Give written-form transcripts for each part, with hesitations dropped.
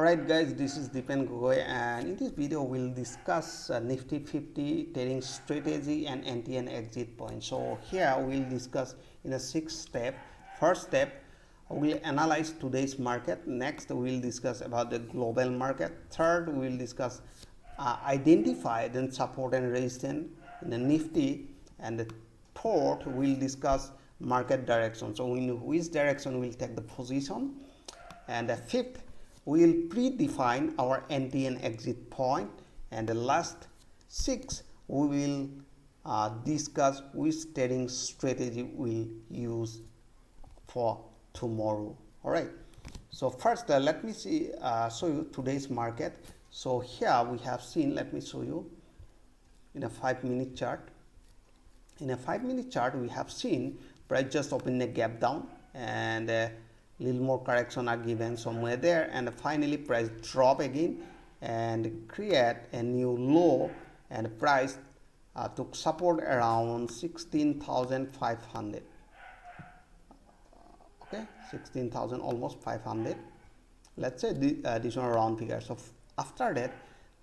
Alright guys, this is Dwipen Gogoi, and in this video we'll discuss Nifty 50 trading strategy and entry and exit point. So here we'll discuss in a 6-step. First step, we'll analyze today's market. Next we'll discuss about the global market. Third we'll discuss identify then support and resistance in the Nifty, and the fourth we'll discuss market direction. So we know which direction we'll take the position, and the fifth we will predefine our entry and exit point, and the last 6 we will discuss which trading strategy we'll use for tomorrow. All right, so first let me show you today's market. So here we have seen, let me show you in a 5-minute chart. In a 5-minute chart we have seen price just open a gap down, and little more correction are given somewhere there, and finally price drop again and create a new low, and price took support around 16,500. okay, 16,000, almost 500. Let's say this one round figure. So after that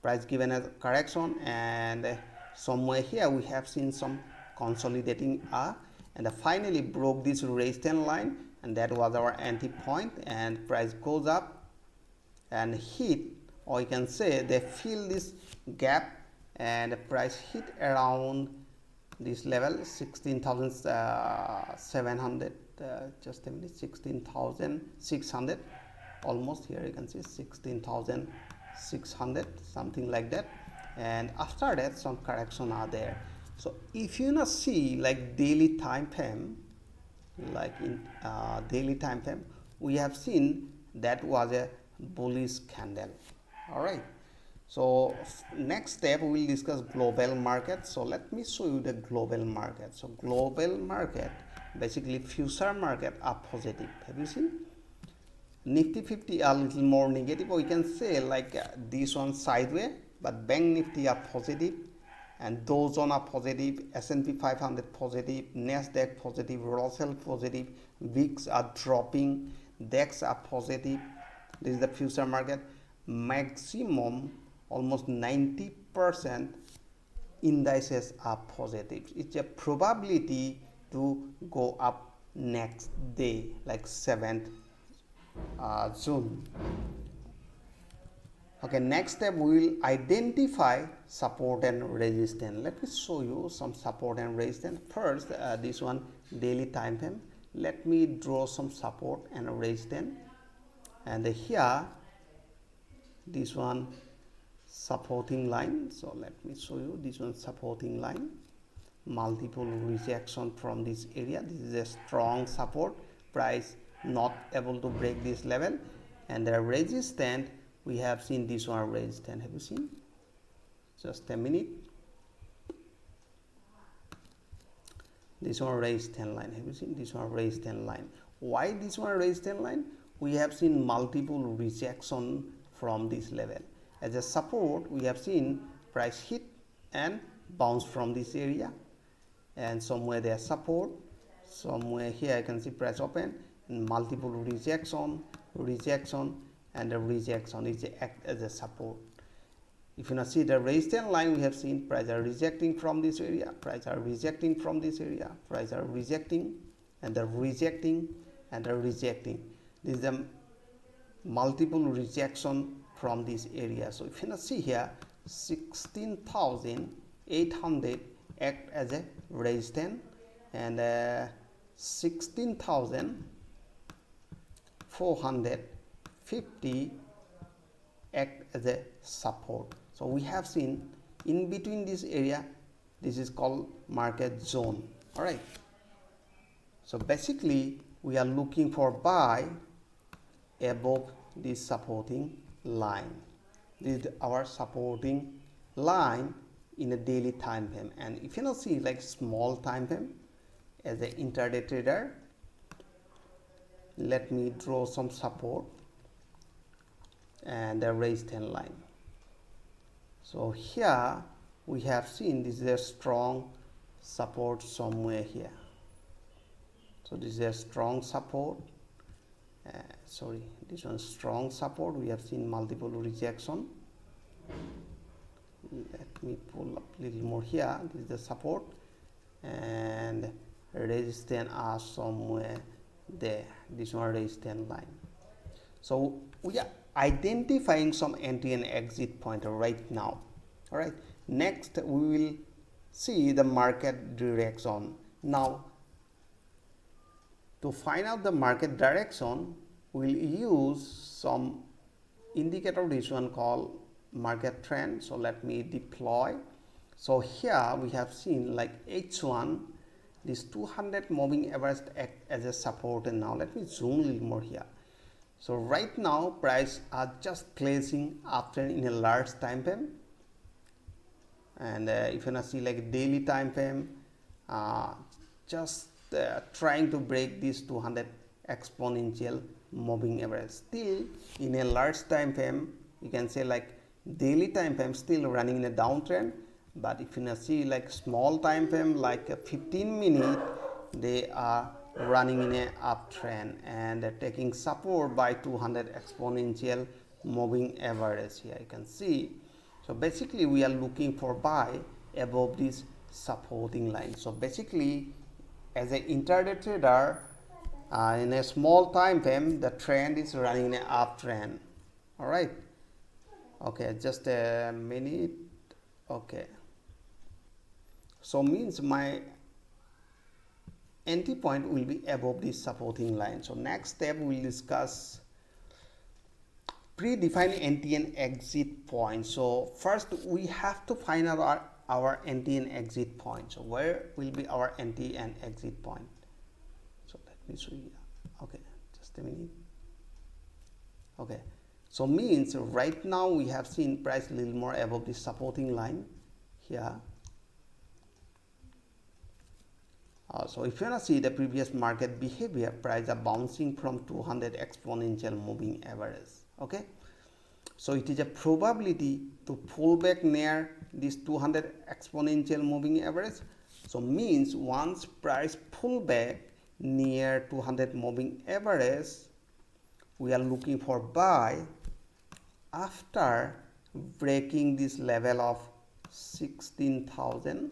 price given a correction, and somewhere here we have seen some consolidating and finally broke this resistance line, and that was our entry point, and price goes up and hit, or you can say they fill this gap, and the price hit around this level 16,700, just a minute, 16,600, almost here you can see 16,600, something like that. And after that some correction are there. So if you not see like daily time frame, like in daily time frame, we have seen that was a bullish candle. All right, so next step we will discuss global market. So let me show you the global market. So global market, basically future market are positive. Have you seen? Nifty 50 are a little more negative, or you can say like this one sideways, but Bank Nifty are positive, and those on are positive, S&P 500 positive, Nasdaq positive, Russell positive, VIX are dropping, DAX are positive. This is the future market. Maximum almost 90% indices are positive. It's a probability to go up next day, like 7th June. Okay, next step we will identify support and resistance. Let me show you some support and resistance. First, this one daily time frame. Let me draw some support and resistance, and here this one supporting line. So let me show you this one supporting line, multiple rejection from this area. This is a strong support, price not able to break this level, and the resistance we have seen this one resistance. Have you seen? Just a minute. This one resistance line. Have you seen this one resistance line? Why this one resistance line? We have seen multiple rejection from this level. As a support, we have seen price hit and bounce from this area, and somewhere there support, somewhere here I can see price open and multiple rejection, and the rejection is act as a support. If you now see the resistance line, we have seen price are rejecting from this area, price are rejecting from this area, price are rejecting, and the rejecting, and the rejecting. This is a multiple rejection from this area. So if you now see here 16,800 act as a resistance, and 16,450 act as a support. So we have seen in between this area, this is called market zone. All right, so basically we are looking for buy above this supporting line. This is our supporting line in a daily time frame. And if you now see like small time frame, as an intraday trader, let me draw some support and the resistance line. So here we have seen this is a strong support somewhere here. So this is a strong support, sorry, this one strong support. We have seen multiple rejection. Let me pull up a little more here. This is the support, and resistance are somewhere there. This one resistance line. So we are identifying some entry and exit point right now. All right, next we will see the market direction. Now to find out the market direction, we'll use some indicator, this one called market trend. So let me deploy. So here we have seen like H1, this 200 moving average act as a support, and now let me zoom a little more here. So right now price are just placing uptrend in a large time frame, and if you wanna see like daily time frame, just trying to break this 200 exponential moving average. Still in a large time frame, you can say like daily time frame still running in a downtrend, but if you see like small time frame like a 15 minute, they are running in a uptrend and taking support by 200 exponential moving average. Here you can see. So basically we are looking for buy above this supporting line. So basically as an intraday trader, in a small time frame, the trend is running in an uptrend. All right. Okay, just a minute. Okay. So means my entry point will be above this supporting line. So next step we'll discuss predefined entry and exit point. So first we have to find out our entry and exit point. So where will be our entry and exit point? So let me show you. Okay, just a minute. Okay, so means right now we have seen price a little more above this supporting line here. So if you want to see the previous market behavior, price are bouncing from 200 exponential moving average. Okay, so it is a probability to pull back near this 200 exponential moving average. So means once price pull back near 200 moving average, we are looking for buy after breaking this level of 16,500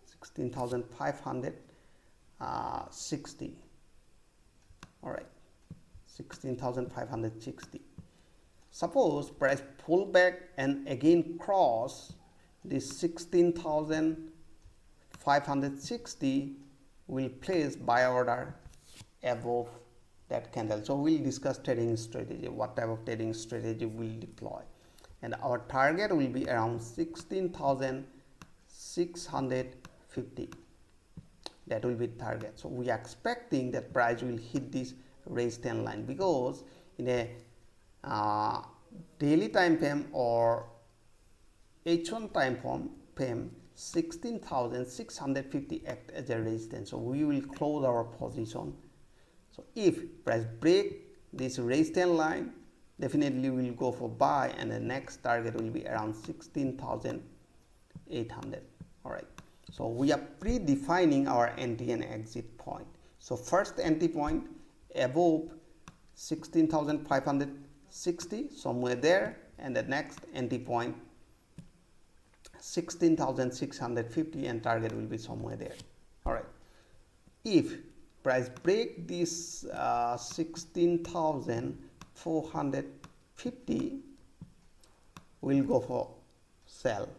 16,560. All right, 16,560. Suppose price pull back and again cross this 16,560, will place buy order above that candle. So we'll discuss trading strategy, what type of trading strategy we'll deploy, and our target will be around 16,650. That will be target. So we are expecting that price will hit this resistance line, because in a daily time frame or H1 time frame 16,650 act as a resistance. So we will close our position. So if price break this resistance line, definitely we will go for buy, and the next target will be around 16,800. All right, so we are predefining our entry and exit point. So first entry point above 16,560, somewhere there, and the next entry point 16,650, and target will be somewhere there. All right, if price break this 16,450, we'll go for sell.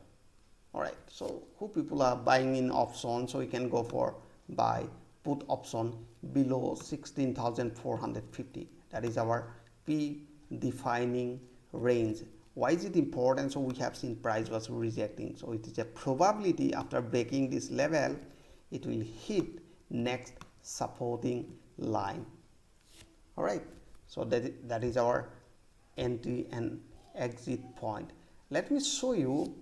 All right, so who people are buying in option, so we can go for buy put option below 16,450. that is our predefining range. Why is it important? So we have seen price was rejecting, so it is a probability after breaking this level it will hit next supporting line. All right, so that is our entry and exit point. Let me show you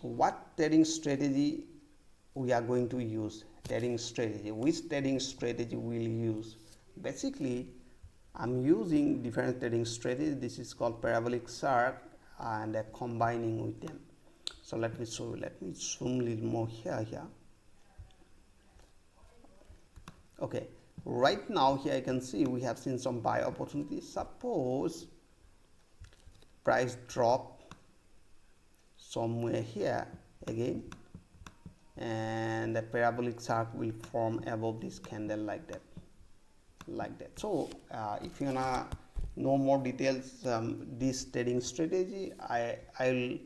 what trading strategy we are going to use. Which trading strategy we'll use. Basically I'm using different trading strategies. This is called parabolic shark, and combining with them. So let me show you. Let me zoom a little more here. Okay, right now here I can see we have seen some buy opportunity. Suppose price drop somewhere here again, and the parabolic arc will form above this candle like that. So if you wanna know more details this trading strategy, I'll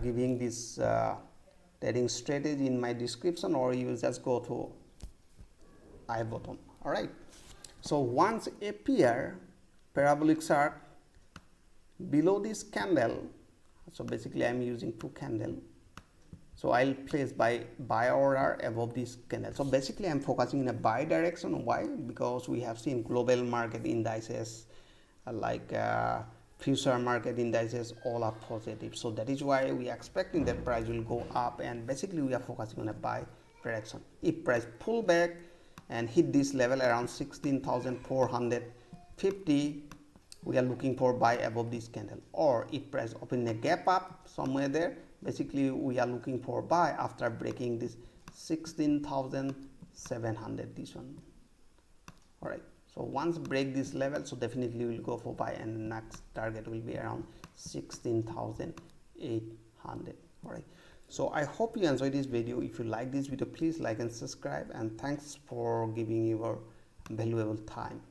giving this trading strategy in my description, or you just go to I button. All right, so once appear parabolic arc below this candle, so basically I'm using two candle, so I'll place buy order above this candle. So basically I'm focusing in a buy direction. Why? Because we have seen global market indices like future market indices all are positive, so that is why we are expecting that price will go up, and basically we are focusing on a buy direction. If price pull back and hit this level around 16,450, we are looking for buy above this candle, or if price open a gap up somewhere there, basically we are looking for buy after breaking this 16,700, this one. All right, so once break this level, so definitely we'll go for buy, and the next target will be around 16,800. all right, so I hope you enjoyed this video. If you like this video, please like and subscribe, and thanks for giving your valuable time.